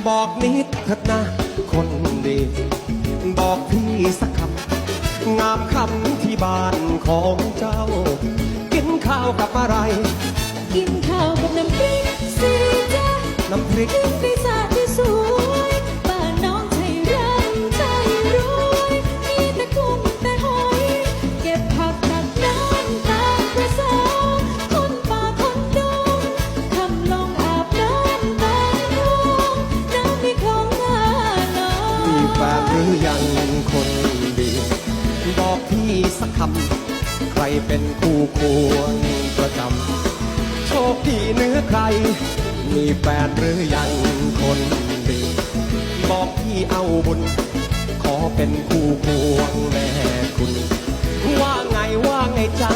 บอกนิดเถิดนะคนดี บอกพี่สักคำงามคำที่บ้านของเจ้า กินข้าวกับอะไร กินข้าวกับน้ำพริกสิจ๊ะน้ำพริก พริกสาดที่สวยบ้านน้องไทยร่ำไทยรวยมีแต่กุ้งแต่หอยเก็บผักตักน้ำตาลประสาคนป่าคนดงคำลงอาบน้ำตาลวงน้ำมีของหน้าน้อง มีแฟนหรือยังคนดี บอกพี่สักคำใครเป็นคู่ควรประจำโชคดีเหนือใคร มีแฟนหรือยังคนดี บอกพี่เอาบุญ ขอเป็นคู่ควงแม่คุณ ว่าไงจ๊ะ